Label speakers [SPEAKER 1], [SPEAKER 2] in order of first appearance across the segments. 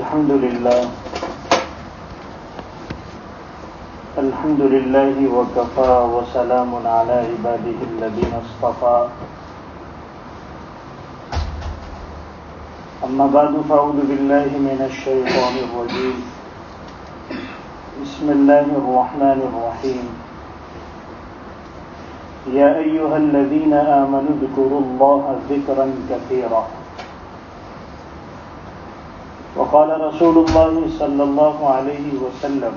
[SPEAKER 1] الحمد لله وكفى وسلام على عباده الذين اصطفى أما بعد فأعوذ بالله من الشيطان الرجيم بسم الله الرحمن الرحيم يا أيها الذين آمنوا اذكروا الله ذكرا كثيرا وقال رسول الله صلى الله عليه وسلم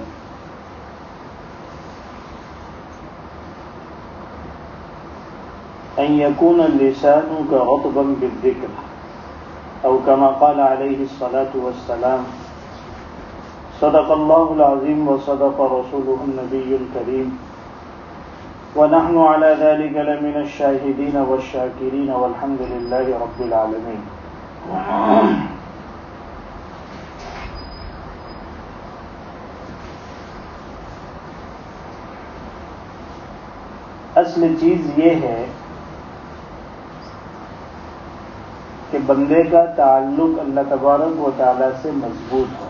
[SPEAKER 1] أن يكون لسانك رطبا بالذكر أو كما قال عليه الصلاة والسلام صدق الله العظيم وصدق رسوله النبي الكريم ونحن على ذلك لمن الشاهدين والشاكرين والحمد لله رب العالمين. اصل چیز یہ ہے کہ بندے کا تعلق اللہ تبارک و تعالی سے مضبوط ہو.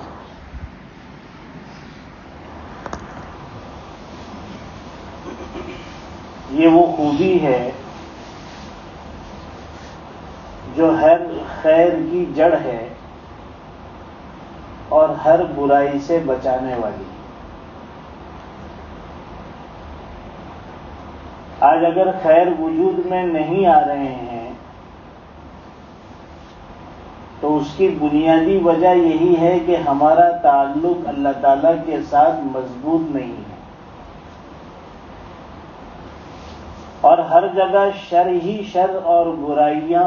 [SPEAKER 1] یہ وہ خوبی ہے جو ہر خیر کی جڑ ہے اور ہر برائی سے بچانے والی. آج اگر خیر وجود میں نہیں آ رہے ہیں تو اس کی بنیادی وجہ یہی ہے کہ ہمارا تعلق اللہ تعالیٰ کے ساتھ مضبوط نہیں ہے، اور ہر جگہ شر ہی شر اور برائیاں،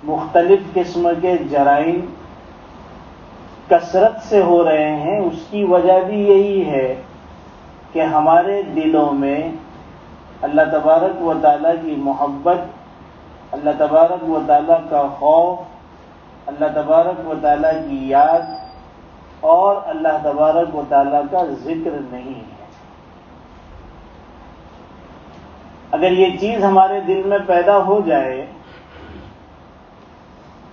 [SPEAKER 1] مختلف قسم کے جرائم کثرت سے ہو رہے ہیں. اس کی وجہ بھی یہی ہے کہ ہمارے دلوں میں اللہ تبارک و تعالیٰ کی محبت، اللہ تبارک و تعالیٰ کا خوف، اللہ تبارک و تعالیٰ کی یاد اور اللہ تبارک و تعالیٰ کا ذکر نہیں ہے. اگر یہ چیز ہمارے دل میں پیدا ہو جائے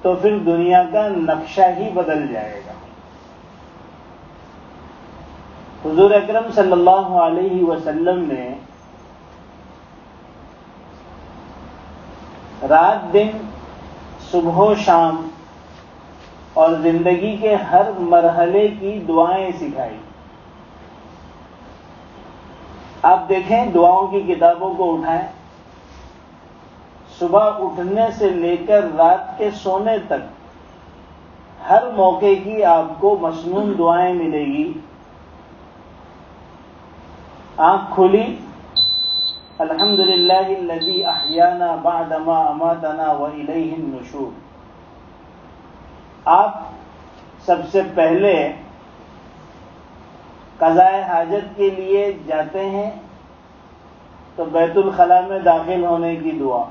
[SPEAKER 1] تو پھر دنیا کا نقشہ ہی بدل جائے گا. حضور اکرم صلی اللہ علیہ وسلم نے رات دن، صبح و شام اور زندگی کے ہر مرحلے کی دعائیں سکھائی. آپ دیکھیں، دعاؤں کی کتابوں کو اٹھائیں، صبح اٹھنے سے لے کر رات کے سونے تک ہر موقع کی آپ کو مسنون دعائیں ملے گی. آنکھ کھلی، الحمدللہ الذی احیانا بعدما اماتنا والیہ النشور. آپ سب سے پہلے قضاء حاجت کے لیے جاتے ہیں تو بیت الخلاء میں داخل ہونے کی دعا،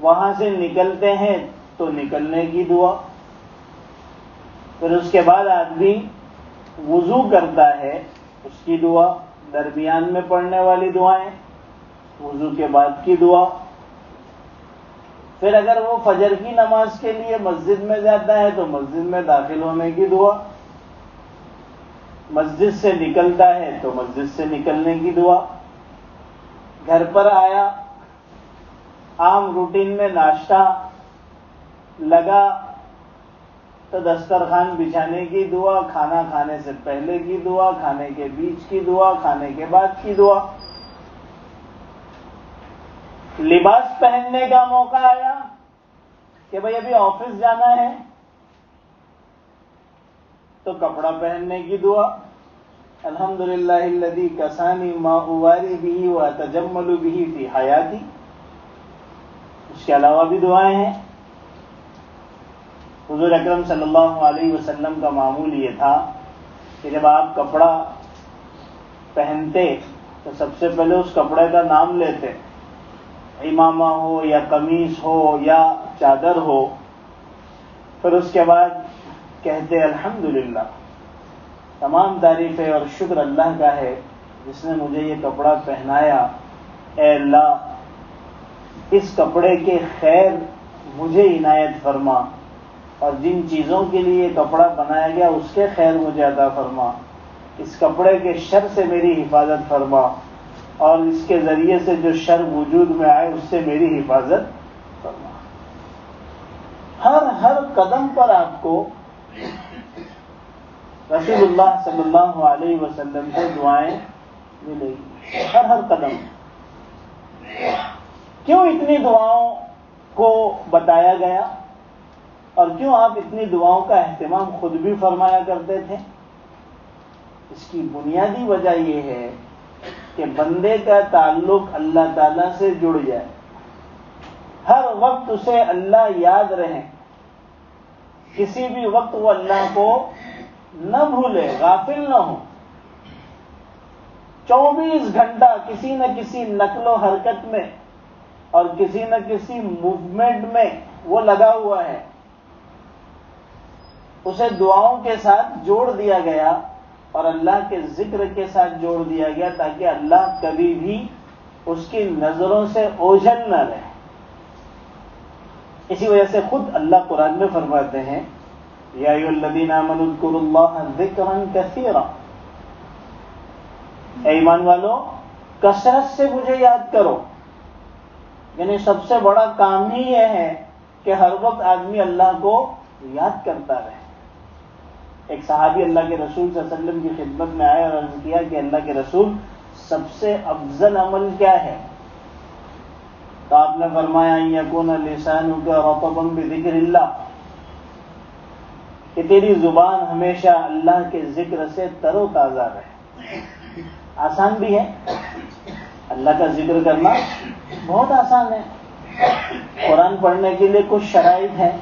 [SPEAKER 1] وہاں سے نکلتے ہیں تو نکلنے کی دعا، پھر اس کے بعد آدمی وضو کرتا ہے اس کی دعا، درمیان میں پڑھنے والی دعائیں، وضو کے بعد کی دعا، پھر اگر وہ فجر کی نماز کے لیے مسجد میں جاتا ہے تو مسجد میں داخل ہونے کی دعا، مسجد سے نکلتا ہے تو مسجد سے نکلنے کی دعا، گھر پر آیا، عام روٹین میں ناشتہ لگا تو دسترخوان بچھانے کی دعا، کھانا کھانے سے پہلے کی دعا، کھانے کے بیچ کی دعا، کھانے کے بعد کی دعا. لباس پہننے کا موقع آیا کہ بھئی ابھی آفس جانا ہے تو کپڑا پہننے کی دعا، الحمدللہ الذی کسانی ما اواری بہ واتجمل بہ فی حیاتی. اس کے علاوہ بھی دعائیں ہیں. حضور اکرم صلی اللہ علیہ وسلم کا معمول یہ تھا کہ جب آپ کپڑا پہنتے تو سب سے پہلے اس کپڑے کا نام لیتے، امامہ ہو یا قمیص ہو یا چادر ہو، پھر اس کے بعد کہتے الحمدللہ، تمام تعریفیں اور شکر اللہ کا ہے جس نے مجھے یہ کپڑا پہنایا. اے اللہ، اس کپڑے کے خیر مجھے عنایت فرما، اور جن چیزوں کے لیے یہ کپڑا بنایا گیا اس کے خیر مجھے عطا فرما، اس کپڑے کے شر سے میری حفاظت فرما، اور اس کے ذریعے سے جو شر وجود میں آئے اس سے میری حفاظت فرما۔ ہر قدم پر آپ کو رسول اللہ صلی اللہ علیہ وسلم سے دعائیں ملے گی، ہر قدم۔ کیوں اتنی دعاؤں کو بتایا گیا، اور کیوں آپ اتنی دعاؤں کا اہتمام خود بھی فرمایا کرتے تھے؟ اس کی بنیادی وجہ یہ ہے کہ بندے کا تعلق اللہ تعالیٰ سے جڑ جائے، ہر وقت اسے اللہ یاد رہے، کسی بھی وقت وہ اللہ کو نہ بھولے، غافل نہ ہو، 24 گھنٹہ کسی نہ کسی نقل و حرکت میں اور کسی نہ کسی موومنٹ میں وہ لگا ہوا ہے۔ اسے دعاؤں کے ساتھ جوڑ دیا گیا اور اللہ کے ذکر کے ساتھ جوڑ دیا گیا تاکہ اللہ کبھی بھی اس کی نظروں سے اوجھل نہ رہے۔ اسی وجہ سے خود اللہ قرآن میں فرماتے ہیں یا ایھا الذین آمنوا اذکروا اللہ ذکرا کثیرا، اے ایمان والو کثرت سے مجھے یاد کرو۔ یعنی سب سے بڑا کام ہی یہ ہے کہ ہر وقت آدمی اللہ کو یاد کرتا رہے۔ ایک صحابی اللہ کے رسول صلی اللہ علیہ وسلم کی خدمت میں آئے اور عرض کیا کہ اللہ کے رسول سب سے افضل عمل کیا ہے؟ تو آپ نے فرمایا ان یکون لسانک رطبا بذکر اللہ، کہ تیری زبان ہمیشہ اللہ کے ذکر سے تر و تازہ رہے۔ آسان بھی ہے، اللہ کا ذکر کرنا بہت آسان ہے۔ قرآن پڑھنے کے لیے کچھ شرائط ہیں،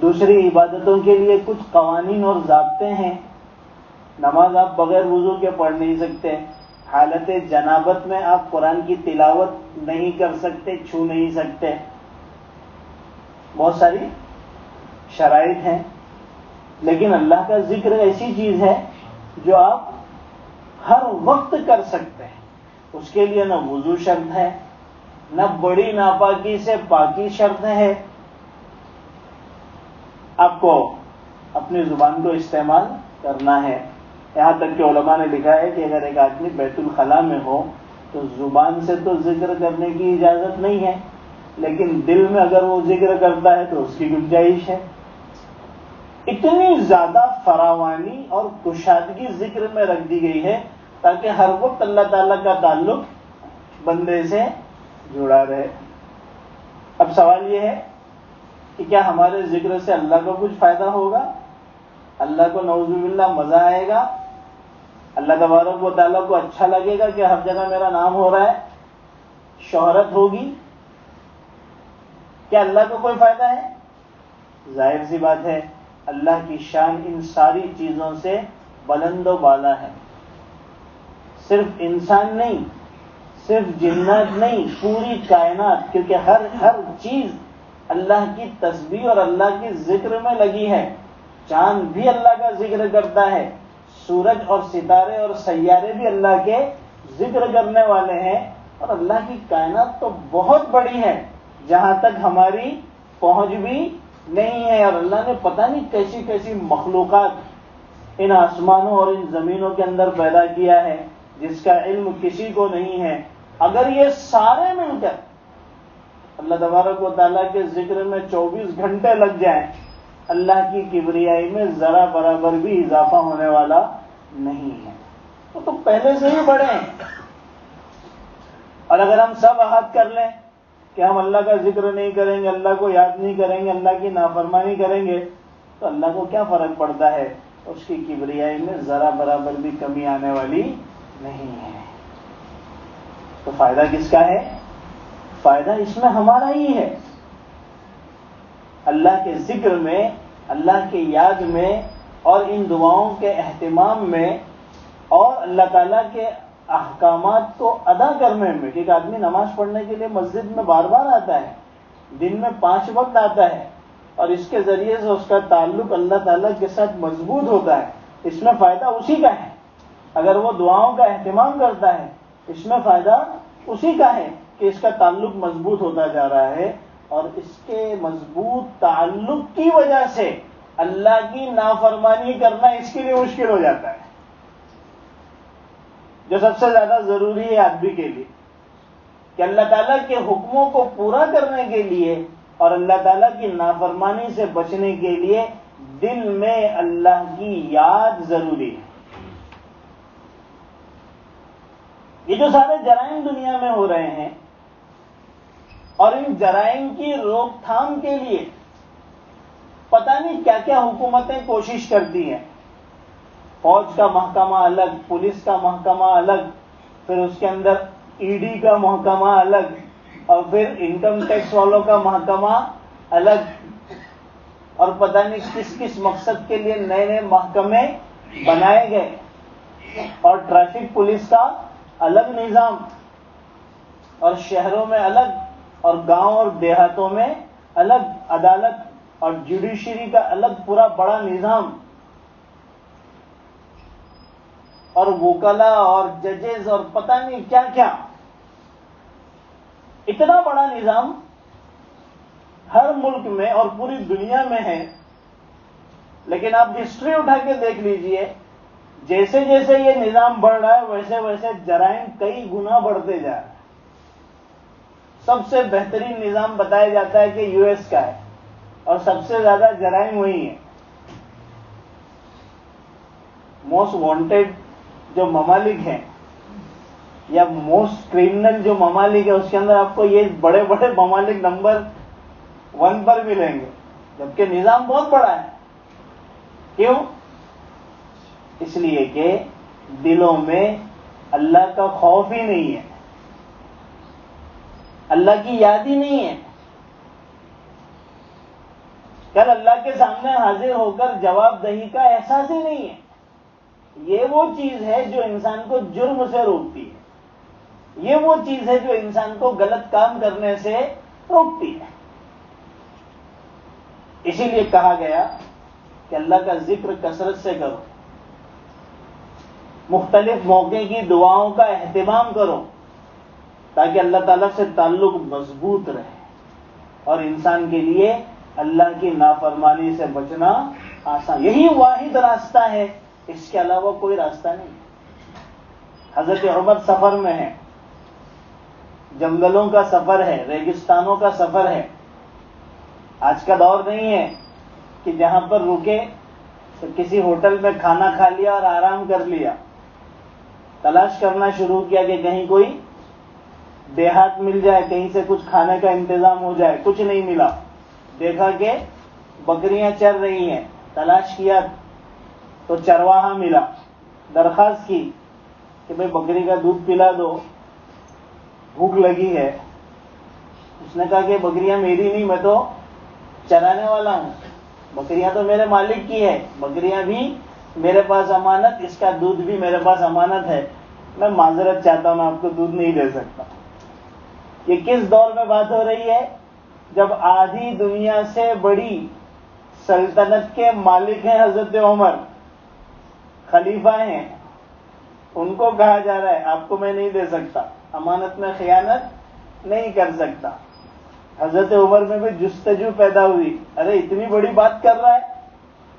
[SPEAKER 1] دوسری عبادتوں کے لیے کچھ قوانین اور ضابطے ہیں۔ نماز آپ بغیر وضو کے پڑھ نہیں سکتے، حالت جنابت میں آپ قرآن کی تلاوت نہیں کر سکتے، چھو نہیں سکتے، بہت ساری شرائط ہیں۔ لیکن اللہ کا ذکر ایسی چیز ہے جو آپ ہر وقت کر سکتے ہیں، اس کے لیے نہ وضو شرط ہے، نہ بڑی ناپاکی سے پاکی شرط ہے۔ آپ کو اپنی زبان کو استعمال کرنا ہے۔ یہاں تک کہ علماء نے لکھا ہے کہ اگر ایک آدمی بیت الخلاء میں ہو تو زبان سے تو ذکر کرنے کی اجازت نہیں ہے، لیکن دل میں اگر وہ ذکر کرتا ہے تو اس کی گنجائش ہے۔ اتنی زیادہ فراوانی اور کشادگی ذکر میں رکھ دی گئی ہے تاکہ ہر وقت اللہ تعالیٰ کا تعلق بندے سے جڑا رہے۔ اب سوال یہ ہے کہ کیا ہمارے ذکر سے اللہ کو کچھ فائدہ ہوگا؟ اللہ کو نعوذ باللہ مزہ آئے گا؟ اللہ تبارک و تعالیٰ کو اچھا لگے گا کہ ہر جگہ میرا نام ہو رہا ہے؟ شہرت ہوگی؟ کیا اللہ کو کوئی فائدہ ہے؟ ظاہر سی بات ہے، اللہ کی شان ان ساری چیزوں سے بلند و بالا ہے۔ صرف انسان نہیں، صرف جنات نہیں، پوری کائنات، کیونکہ ہر چیز اللہ کی تسبیح اور اللہ کی ذکر میں لگی ہے۔ چاند بھی اللہ کا ذکر کرتا ہے، سورج اور ستارے اور سیارے بھی اللہ کے ذکر کرنے والے ہیں، اور اللہ کی کائنات تو بہت بڑی ہے جہاں تک ہماری پہنچ بھی نہیں ہے، اور اللہ نے پتہ نہیں کیسی کیسی مخلوقات ان آسمانوں اور ان زمینوں کے اندر پیدا کیا ہے جس کا علم کسی کو نہیں ہے۔ اگر یہ سارے مل کر اللہ تبارک و تعالیٰ کے ذکر میں 24 گھنٹے لگ جائیں، اللہ کی کبریائی میں ذرا برابر بھی اضافہ ہونے والا نہیں ہے۔ وہ تو پہلے سے ہی بڑے ہیں، اور اگر ہم سب عہد کر لیں کہ ہم اللہ کا ذکر نہیں کریں گے، اللہ کو یاد نہیں کریں گے، اللہ کی نافرمانی کریں گے، تو اللہ کو کیا فرق پڑتا ہے؟ اس کی کبریائی میں ذرا برابر بھی کمی آنے والی نہیں ہے۔ تو فائدہ کس کا ہے؟ فائدہ اس میں ہمارا ہی ہے۔ اللہ کے ذکر میں، اللہ کی یاد میں، اور ان دعاؤں کے اہتمام میں، اور اللہ تعالیٰ کے احکامات کو ادا کرنے میں۔ کہ ایک آدمی نماز پڑھنے کے لیے مسجد میں بار بار آتا ہے، دن میں 5 وقت آتا ہے، اور اس کے ذریعے سے اس کا تعلق اللہ تعالیٰ کے ساتھ مضبوط ہوتا ہے، اس میں فائدہ اسی کا ہے۔ اگر وہ دعاؤں کا اہتمام کرتا ہے، اس میں فائدہ اسی کا ہے کہ اس کا تعلق مضبوط ہوتا جا رہا ہے، اور اس کے مضبوط تعلق کی وجہ سے اللہ کی نافرمانی کرنا اس کے لیے مشکل ہو جاتا ہے، جو سب سے زیادہ ضروری ہے آدمی کے لیے، کہ اللہ تعالیٰ کے حکموں کو پورا کرنے کے لیے اور اللہ تعالیٰ کی نافرمانی سے بچنے کے لیے دل میں اللہ کی یاد ضروری ہے۔ یہ جو سارے جرائم دنیا میں ہو رہے ہیں اور ان جرائم کی روک تھام کے لیے پتہ نہیں کیا کیا حکومتیں کوشش کرتی ہیں، فوج کا محکمہ الگ، پولیس کا محکمہ الگ، پھر اس کے اندر ای ڈی کا محکمہ الگ، اور پھر انکم ٹیکس والوں کا محکمہ الگ، اور پتہ نہیں کس کس مقصد کے لیے نئے نئے محکمے بنائے گئے، اور ٹریفک پولیس کا الگ نظام، اور شہروں میں الگ، اور گاؤں اور دیہاتوں میں الگ عدالت اور جوڈیشری کا الگ پورا بڑا نظام، اور وکلا اور ججز اور پتہ نہیں کیا کیا، اتنا بڑا نظام ہر ملک میں اور پوری دنیا میں ہے۔ لیکن آپ ہسٹری اٹھا کے دیکھ لیجئے، جیسے جیسے یہ نظام بڑھ رہا ہے ویسے ویسے جرائم کئی گنا بڑھتے جا رہے ہیں۔ سب سے بہترین نظام بتایا جاتا ہے کہ یو ایس کا ہے، اور سب سے زیادہ جرائم وہی ہیں۔ موسٹ وانٹیڈ جو ممالک ہیں یا موسٹ کرمنل جو ممالک ہے، اس کے اندر آپ کو یہ بڑے بڑے ممالک نمبر 1 پر ملیں گے، جبکہ نظام بہت بڑا ہے۔ کیوں؟ اس لیے کہ دلوں میں اللہ کا خوف ہی نہیں ہے، اللہ کی یاد ہی نہیں ہے۔ کل اللہ کے سامنے حاضر ہو کر جواب دہی کا احساس ہی نہیں ہے۔ یہ وہ چیز ہے جو انسان کو جرم سے روکتی ہے، یہ وہ چیز ہے جو انسان کو غلط کام کرنے سے روکتی ہے۔ اسی لیے کہا گیا کہ اللہ کا ذکر کثرت سے کرو، مختلف موقع کی دعاؤں کا اہتمام کرو، تاکہ اللہ تعالیٰ سے تعلق مضبوط رہے اور انسان کے لیے اللہ کی نافرمانی سے بچنا آسان۔ یہی واحد راستہ ہے، اس کے علاوہ کوئی راستہ نہیں۔ حضرت عمر سفر میں ہے، جنگلوں کا سفر ہے، ریگستانوں کا سفر ہے۔ آج کا دور نہیں ہے کہ جہاں پر رکے تو کسی ہوٹل میں کھانا کھا لیا اور آرام کر لیا، تلاش کرنا شروع کیا کہ کہیں کوئی دیہات مل جائے، کہیں سے کچھ کھانے کا انتظام ہو جائے۔ کچھ نہیں ملا، دیکھا کہ بکریاں چر رہی ہیں، تلاش کیا تو چرواہا ملا، درخواست کی کہ بھئی بکری کا دودھ پلا دو، بھوک لگی ہے۔ اس نے کہا کہ بکریاں میری نہیں، میں تو چرانے والا ہوں، بکریاں تو میرے مالک کی ہے، بکریاں بھی میرے پاس امانت، اس کا دودھ بھی میرے پاس امانت ہے، میں معذرت چاہتا ہوں، میں آپ کو دودھ نہیں دے سکتا۔ یہ کس دور میں بات ہو رہی ہے؟ جب آدھی دنیا سے بڑی سلطنت کے مالک ہیں حضرت عمر، خلیفہ ہیں، ان کو کہا جا رہا ہے آپ کو میں نہیں دے سکتا، امانت میں خیانت نہیں کر سکتا۔ حضرت عمر میں بھی جستجو پیدا ہوئی، ارے اتنی بڑی بات کر رہا ہے،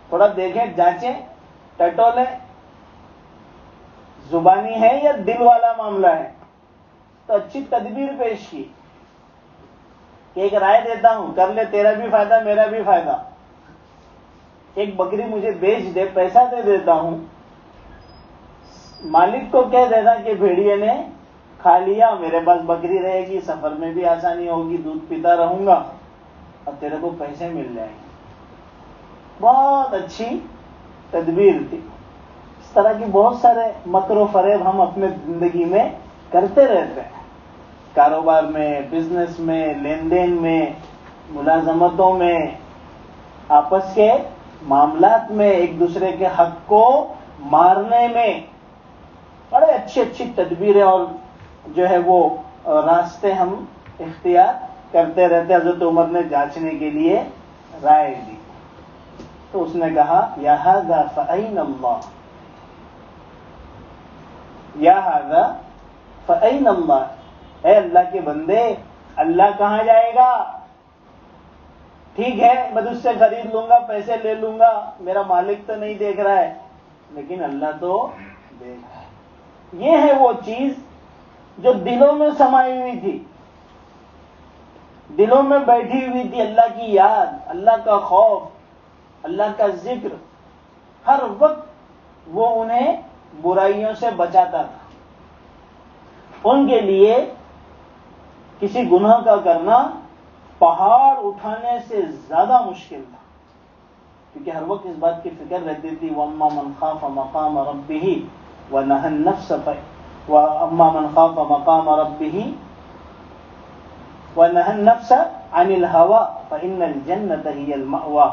[SPEAKER 1] تھوڑا دیکھیں، جانچیں، ٹٹولیں، زبانی ہے یا دل والا معاملہ ہے۔ تو اچھی تدبیر پیش کی کہ ایک رائے دیتا ہوں، کر لے، تیرا بھی فائدہ میرا بھی فائدہ، ایک بکری مجھے بیچ دے، پیسہ دے دیتا ہوں، مالک کو کہہ دینا کہ بھیڑیے نے کھا لیا، میرے پاس بکری رہے گی، سفر میں بھی آسانی ہوگی، دودھ پیتا رہوں گا اور تیرے کو پیسے مل جائیں گے۔ بہت اچھی تدبیر تھی۔ اس طرح کی بہت سارے مکر و فریب ہم اپنے زندگی میں کرتے رہتے ہیں، کاروبار میں، بزنس میں، لین دین میں، ملازمتوں میں، آپس کے معاملات میں، ایک دوسرے کے حق کو مارنے میں، بڑے اچھی اچھی تدبیریں اور جو ہے وہ راستے ہم اختیار کرتے رہتے۔ حضرت عمر نے جانچنے کے لیے رائے دی تو اس نے کہا یا ھذا فأین اللہ، یا ھذا فأین اللہ، اے اللہ کے بندے، اللہ کہاں جائے گا؟ ٹھیک ہے میں تجھ سے خرید لوں گا، پیسے لے لوں گا، میرا مالک تو نہیں دیکھ رہا ہے لیکن اللہ تو دیکھ رہا ہے۔ یہ ہے وہ چیز جو دلوں میں سمائی ہوئی تھی، دلوں میں بیٹھی ہوئی تھی، اللہ کی یاد، اللہ کا خوف، اللہ کا ذکر، ہر وقت وہ انہیں برائیوں سے بچاتا تھا۔ ان کے لیے کسی گناہ کا کرنا پہاڑ اٹھانے سے زیادہ مشکل تھا، کیونکہ ہر وقت اس بات کی فکر رہتی تھی وَأَمَّا مَنْ خَافَ مَقَامَ رَبِّهِ وَنَهَى النَّفْسَ وَأَمَّا مَنْ خَافَ مَقَامَ رَبِّهِ وَنَهَى النَّفْسَ عَنِ الْهَوَىٰ فَإِنَّ الْجَنَّةَ هِيَ الْمَأْوَىٰ،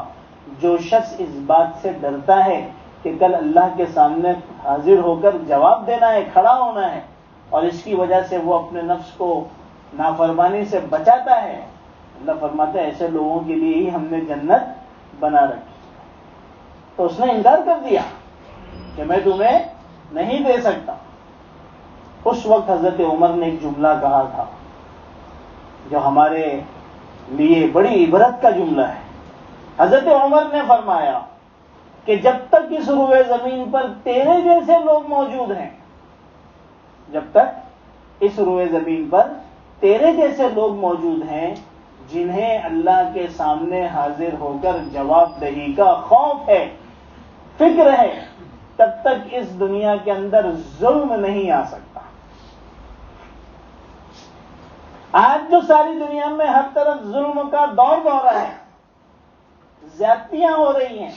[SPEAKER 1] جو شخص اس بات سے ڈرتا ہے کہ کل اللہ کے سامنے حاضر ہو کر جواب دینا ہے، کھڑا ہونا ہے، اور اس کی وجہ سے وہ اپنے نفس کو نافرمانی سے بچاتا ہے، اللہ فرماتا ہے ایسے لوگوں کے لیے ہی ہم نے جنت بنا رکھی۔ تو اس نے انکار کر دیا کہ میں تمہیں نہیں دے سکتا۔ اس وقت حضرت عمر نے ایک جملہ کہا تھا جو ہمارے لیے بڑی عبرت کا جملہ ہے۔ حضرت عمر نے فرمایا کہ جب تک اس روئے زمین پر تیرے جیسے لوگ موجود ہیں، جب تک اس روئے زمین پر تیرے جیسے لوگ موجود ہیں جنہیں اللہ کے سامنے حاضر ہو کر جواب دہی کا خوف ہے، فکر ہے، تب تک اس دنیا کے اندر ظلم نہیں آ سکتا۔ آج جو ساری دنیا میں ہر طرف ظلم کا دور دورہ ہے، زیادتیاں ہو رہی ہیں،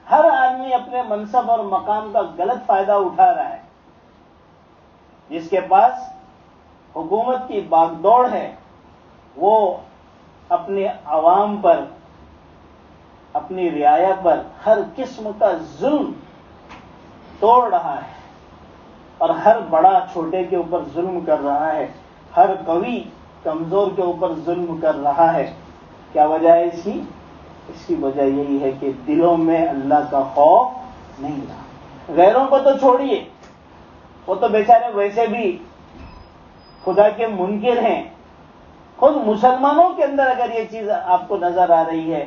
[SPEAKER 1] ہر آدمی اپنے منصب اور مقام کا غلط فائدہ اٹھا رہا ہے۔ جس کے پاس حکومت کی باغ دوڑ ہے وہ اپنے عوام پر، اپنی رعایا پر ہر قسم کا ظلم توڑ رہا ہے، اور ہر بڑا چھوٹے کے اوپر ظلم کر رہا ہے، ہر قوی کمزور کے اوپر ظلم کر رہا ہے۔ کیا وجہ ہے اس کی؟ اس کی وجہ یہی ہے کہ دلوں میں اللہ کا خوف نہیں رہا۔ غیروں کو تو چھوڑیے، وہ تو بیچارے ویسے بھی خدا کے منکر ہیں، خود مسلمانوں کے اندر اگر یہ چیز آپ کو نظر آ رہی ہے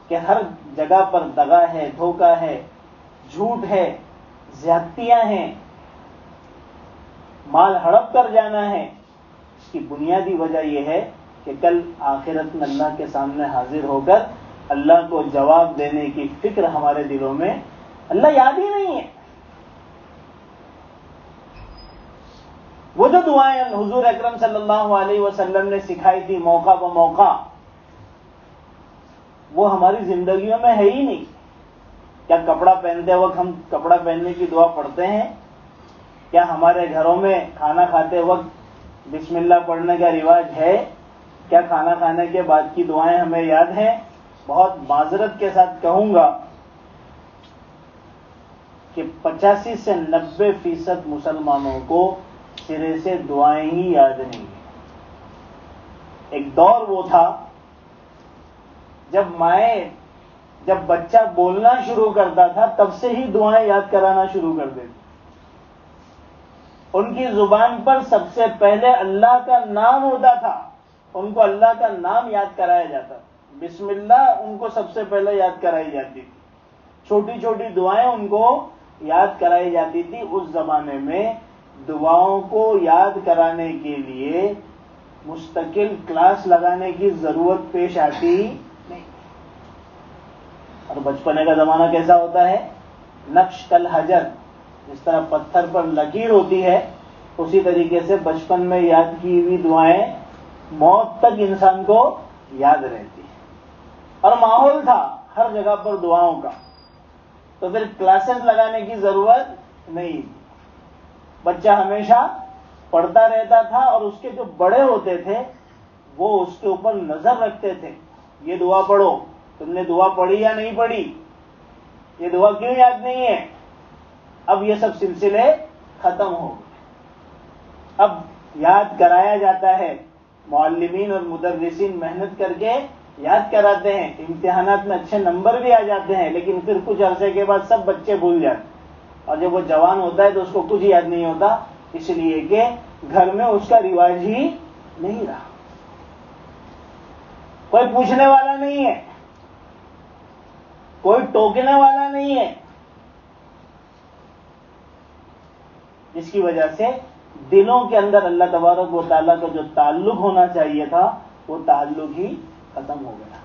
[SPEAKER 1] کہ ہر جگہ پر دغا ہے، دھوکہ ہے، جھوٹ ہے، زیادتیاں ہیں، مال ہڑپ کر جانا ہے، اس کی بنیادی وجہ یہ ہے کہ کل آخرت میں اللہ کے سامنے حاضر ہو کر اللہ کو جواب دینے کی فکر ہمارے دلوں میں اللہ یاد ہی نہیں ہے۔ وہ جو دعائیں حضور اکرم صلی اللہ علیہ وسلم نے سکھائی تھی موقع بموقع، وہ ہماری زندگیوں میں ہے ہی نہیں۔ کیا کپڑا پہنتے وقت ہم کپڑا پہننے کی دعا پڑھتے ہیں؟ کیا ہمارے گھروں میں کھانا کھاتے وقت بسم اللہ پڑھنے کا رواج ہے؟ کیا کھانا کھانے کے بعد کی دعائیں ہمیں یاد ہیں؟ بہت معذرت کے ساتھ کہوں گا کہ 85 سے 90% مسلمانوں کو سرے سے دعائیں ہی یاد نہیں ہیں۔ ایک دور وہ تھا جب مائیں جب بچہ بولنا شروع کرتا تھا تب سے ہی دعائیں یاد کرانا شروع کر دیتی، ان کی زبان پر سب سے پہلے اللہ کا نام ہوتا تھا، ان کو اللہ کا نام یاد کرایا جاتا تھا، بسم اللہ ان کو سب سے پہلے یاد کرائی جاتی تھی، چھوٹی چھوٹی دعائیں ان کو یاد کرائی جاتی تھی۔ اس زمانے میں دعاؤں کو یاد کرانے کے لیے مستقل کلاس لگانے کی ضرورت پیش آتی نہیں۔ اور بچپنے کا زمانہ کیسا ہوتا ہے؟ نقش کل حجر، جس طرح پتھر پر لکیر ہوتی ہے اسی طریقے سے بچپن میں یاد کی ہوئی دعائیں موت تک انسان کو یاد رہتی ہیں۔ اور ماحول تھا ہر جگہ پر دعاؤں کا، تو پھر کلاسز لگانے کی ضرورت نہیں، بچہ ہمیشہ پڑھتا رہتا تھا، اور اس کے جو بڑے ہوتے تھے وہ اس کے اوپر نظر رکھتے تھے، یہ دعا پڑھو، تم نے دعا پڑھی یا نہیں پڑھی، یہ دعا کیوں یاد نہیں ہے؟ اب یہ سب سلسلے ختم ہو گئے، اب یاد کرایا جاتا ہے، معلمین اور مدرسین محنت کر کے یاد کراتے ہیں، امتحانات میں اچھے نمبر بھی آ جاتے ہیں، لیکن پھر کچھ عرصے کے بعد سب بچے بھول جاتے ہیں، اور جب وہ جوان ہوتا ہے تو اس کو کچھ یاد نہیں ہوتا، اس لیے کہ گھر میں اس کا رواج ہی نہیں رہا۔ کوئی پوچھنے والا نہیں ہے، کوئی ٹوکنے والا نہیں ہے، جس کی وجہ سے دلوں کے اندر اللہ تبارک و تعالیٰ کا جو تعلق ہونا چاہیے تھا وہ تعلق ہی ختم ہو گیا۔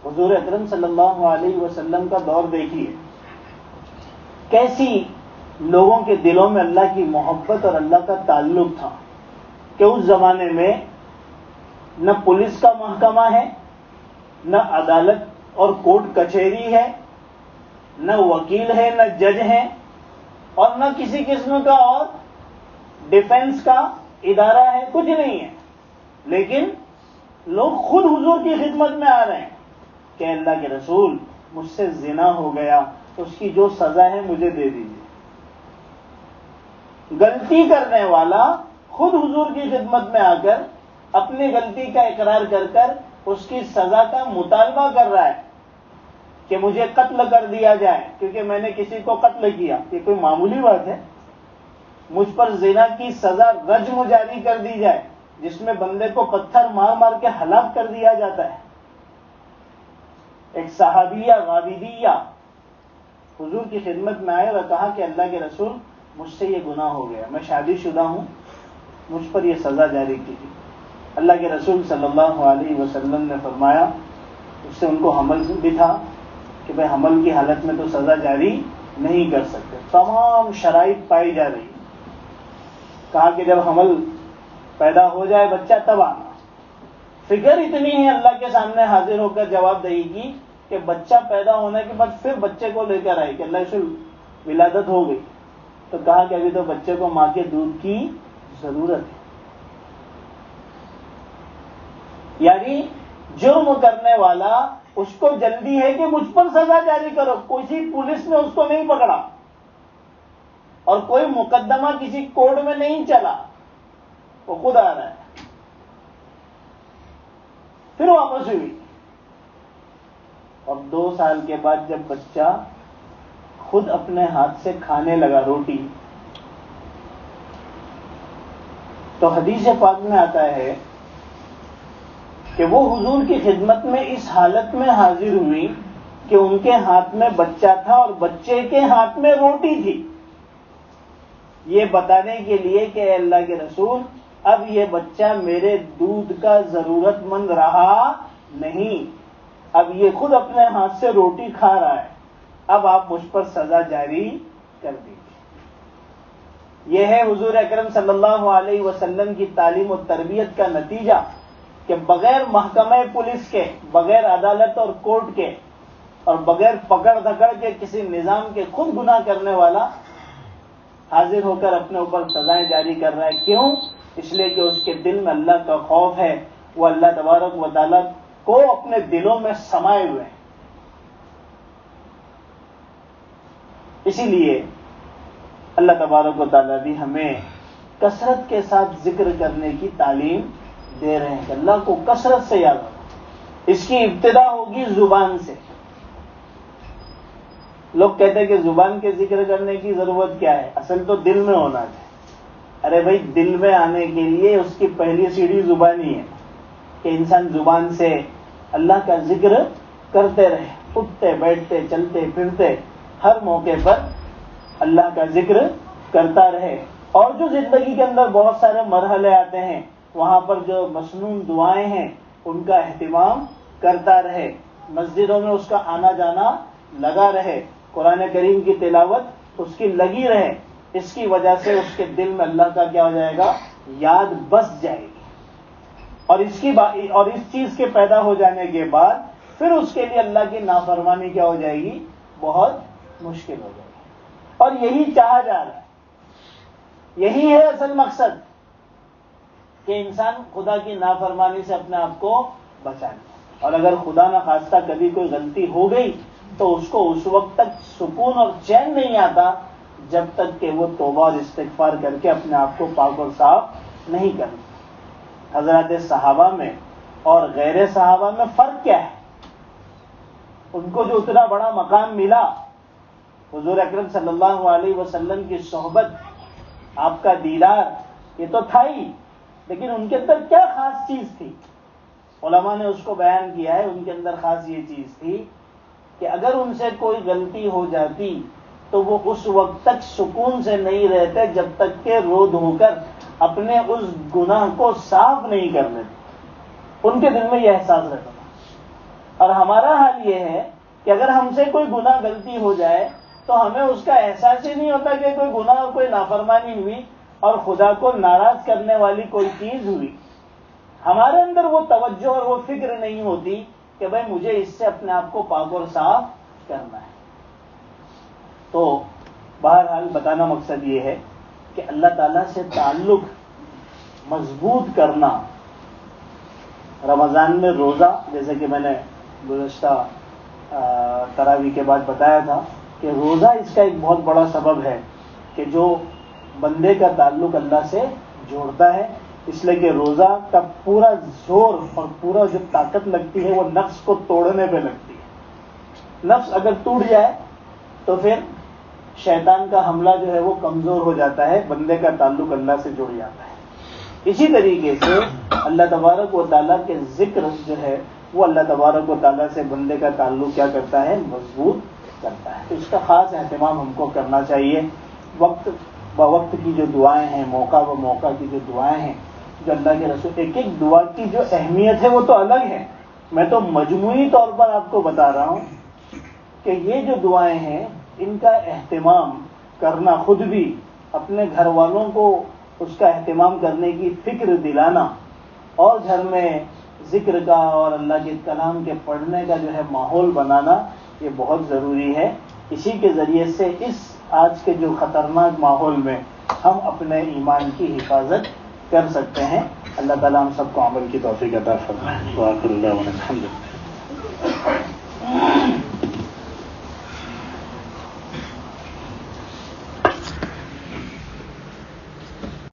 [SPEAKER 1] حضور اکرم صلی اللہ علیہ وسلم کا دور دیکھیے، کیسی لوگوں کے دلوں میں اللہ کی محبت اور اللہ کا تعلق تھا کہ اس زمانے میں نہ پولیس کا محکمہ ہے، نہ عدالت اور کورٹ کچہری ہے، نہ وکیل ہے، نہ جج ہے، اور نہ کسی قسم کا اور ڈیفنس کا ادارہ ہے، کچھ نہیں ہے، لیکن لوگ خود حضور کی خدمت میں آ رہے ہیں کہ اللہ کے رسول مجھ سے زنا ہو گیا، اس کی جو سزا ہے مجھے دے دیجیے۔ غلطی کرنے والا خود حضور کی خدمت میں آ کر اپنی غلطی کا اقرار کر کر اس کی سزا کا مطالبہ کر رہا ہے کہ مجھے قتل کر دیا جائے کیونکہ میں نے کسی کو قتل کیا۔ یہ کوئی معمولی بات ہے؟ مجھ پر زنا کی سزا رجم جاری کر دی جائے جس میں بندے کو پتھر مار مار کے ہلاک کر دیا جاتا ہے۔ ایک صحابیہ غابیدیہ حضور کی خدمت میں آئے اور کہا کہ اللہ کے رسول مجھ سے یہ گناہ ہو گیا، میں شادی شدہ ہوں، مجھ پر یہ سزا جاری کی تھی۔ اللہ کے رسول صلی اللہ علیہ وسلم نے فرمایا، اس سے ان کو حمل بھی تھا کہ بھئی حمل کی حالت میں تو سزا جاری نہیں کر سکتے، تمام شرائط پائی جا رہی۔ کہا کہ جب حمل پیدا ہو جائے بچہ تب آنا۔ فکر اتنی ہے اللہ کے سامنے حاضر ہو کر جواب دہی کی کہ بچہ پیدا ہونے کے بعد پھر بچے کو لے کر آئے کہ اللہ رسول ولادت ہو گئی، تو کہا کہ ابھی تو بچے کو ماں کے دودھ کی ضرورت ہے۔ یعنی جرم کرنے والا اس کو جلدی ہے کہ مجھ پر سزا جاری کرو، کسی پولیس نے اس کو نہیں پکڑا اور کوئی مقدمہ کسی کورٹ میں نہیں چلا، وہ خود آ رہا ہے۔ پھر واپس ہوئی، اور 2 سال کے بعد جب بچہ خود اپنے ہاتھ سے کھانے لگا روٹی، تو حدیث پاک میں آتا ہے کہ وہ حضور کی خدمت میں اس حالت میں حاضر ہوئی کہ ان کے ہاتھ میں بچہ تھا اور بچے کے ہاتھ میں روٹی تھی، یہ بتانے کے لیے کہ اے اللہ کے رسول اب یہ بچہ میرے دودھ کا ضرورت مند رہا نہیں، اب یہ خود اپنے ہاتھ سے روٹی کھا رہا ہے، اب آپ مجھ پر سزا جاری کر دیجیے۔ یہ ہے حضور اکرم صلی اللہ علیہ وسلم کی تعلیم و تربیت کا نتیجہ کہ بغیر محکمہ پولیس کے، بغیر عدالت اور کورٹ کے، اور بغیر پکڑ دھکڑ کے کسی نظام کے خود گناہ کرنے والا حاضر ہو کر اپنے اوپر سزائیں جاری کر رہا ہے۔ کیوں؟ اس لیے کہ اس کے دل میں اللہ کا خوف ہے، وہ اللہ تبارک و تعالیٰ کو اپنے دلوں میں سمائے ہوئے ہیں۔ اسی لیے اللہ تبارک و تعالیٰ بھی ہمیں کثرت کے ساتھ ذکر کرنے کی تعلیم دے رہے ہیں کہ اللہ کو کثرت سے یاد رکھو۔ اس کی ابتدا ہوگی زبان سے۔ لوگ کہتے ہیں کہ زبان کے ذکر کرنے کی ضرورت کیا ہے؟ اصل تو دل میں ہونا چاہیے۔ ارے بھائی، دل میں آنے کے لیے اس کی پہلی سیڑھی زبان ہی ہے کہ انسان زبان سے اللہ کا ذکر کرتے رہے، اٹھتے بیٹھتے چلتے پھرتے ہر موقع پر اللہ کا ذکر کرتا رہے، اور جو زندگی کے اندر بہت سارے مرحلے آتے ہیں وہاں پر جو مسنون دعائیں ہیں ان کا اہتمام کرتا رہے، مسجدوں میں اس کا آنا جانا لگا رہے، قرآن کریم کی تلاوت اس کی لگی رہے۔ اس کی وجہ سے اس کے دل میں اللہ کا کیا ہو جائے گا؟ یاد بس جائے گی، اور اس چیز کے پیدا ہو جانے کے بعد پھر اس کے لیے اللہ کی نافرمانی کیا ہو جائے گی؟ بہت مشکل ہو جائے گی۔ اور یہی چاہا جا رہا ہے، یہی ہے اصل مقصد کہ انسان خدا کی نافرمانی سے اپنے آپ کو بچا لے، اور اگر خدا نہ خواستہ کبھی کوئی غلطی ہو گئی تو اس کو اس وقت تک سکون اور چین نہیں آتا جب تک کہ وہ توبہ اور استغفار کر کے اپنے آپ کو پاک اور صاف نہیں کرتا۔ حضرات صحابہ میں اور غیر صحابہ میں فرق کیا ہے؟ ان کو جو اتنا بڑا مقام ملا، حضور اکرم صلی اللہ علیہ وسلم کی صحبت، آپ کا دیدار، یہ تو تھا ہی، لیکن ان کے اندر کیا خاص چیز تھی؟ علماء نے اس کو بیان کیا ہے، ان کے اندر خاص یہ چیز تھی کہ اگر ان سے کوئی غلطی ہو جاتی تو وہ اس وقت تک سکون سے نہیں رہتے جب تک کہ رو دھو کر اپنے اس گناہ کو صاف نہیں کر لیتے۔ ان کے دل میں یہ احساس رہتا تھا۔ اور ہمارا حال یہ ہے کہ اگر ہم سے کوئی گناہ غلطی ہو جائے تو ہمیں اس کا احساس ہی نہیں ہوتا کہ کوئی گناہ اور کوئی نافرمانی ہوئی اور خدا کو ناراض کرنے والی کوئی چیز ہوئی۔ ہمارے اندر وہ توجہ اور وہ فکر نہیں ہوتی کہ بھائی مجھے اس سے اپنے آپ کو پاک اور صاف کرنا ہے۔ تو بہرحال بتانا مقصد یہ ہے کہ اللہ تعالیٰ سے تعلق مضبوط کرنا، رمضان میں روزہ، جیسے کہ میں نے گزشتہ تراویح کے بعد بتایا تھا کہ روزہ اس کا ایک بہت بڑا سبب ہے کہ جو بندے کا تعلق اللہ سے جوڑتا ہے، اس لیے کہ روزہ کا پورا زور اور پورا جو طاقت لگتی ہے وہ نفس کو توڑنے پہ لگتی ہے۔ نفس اگر ٹوٹ جائے تو پھر شیطان کا حملہ جو ہے وہ کمزور ہو جاتا ہے، بندے کا تعلق اللہ سے جڑ جاتا ہے۔ اسی طریقے سے اللہ تبارک و تعالیٰ کے ذکر جو ہے وہ اللہ تبارک و تعالیٰ سے بندے کا تعلق کیا کرتا ہے؟ مضبوط کرتا ہے۔ تو اس کا خاص اہتمام ہم کو کرنا چاہیے۔ وقت بوقت کی جو دعائیں ہیں، موقع و موقع کی جو دعائیں ہیں، جو اللہ کے رسول، ایک ایک دعا کی جو اہمیت ہے وہ تو الگ ہے، میں تو مجموعی طور پر آپ کو بتا رہا ہوں کہ یہ جو دعائیں ہیں ان کا اہتمام کرنا، خود بھی اپنے گھر والوں کو اس کا اہتمام کرنے کی فکر دلانا، اور گھر میں ذکر کا اور اللہ کے کلام کے پڑھنے کا جو ہے ماحول بنانا، یہ بہت ضروری ہے۔ اسی کے ذریعے سے اس آج کے جو خطرناک ماحول میں ہم اپنے ایمان کی حفاظت کر سکتے ہیں۔ اللہ تعالیٰ ہم سب کو عمل کی توفیق عطا فرمائے۔ وآخر دعوانا الحمدللہ۔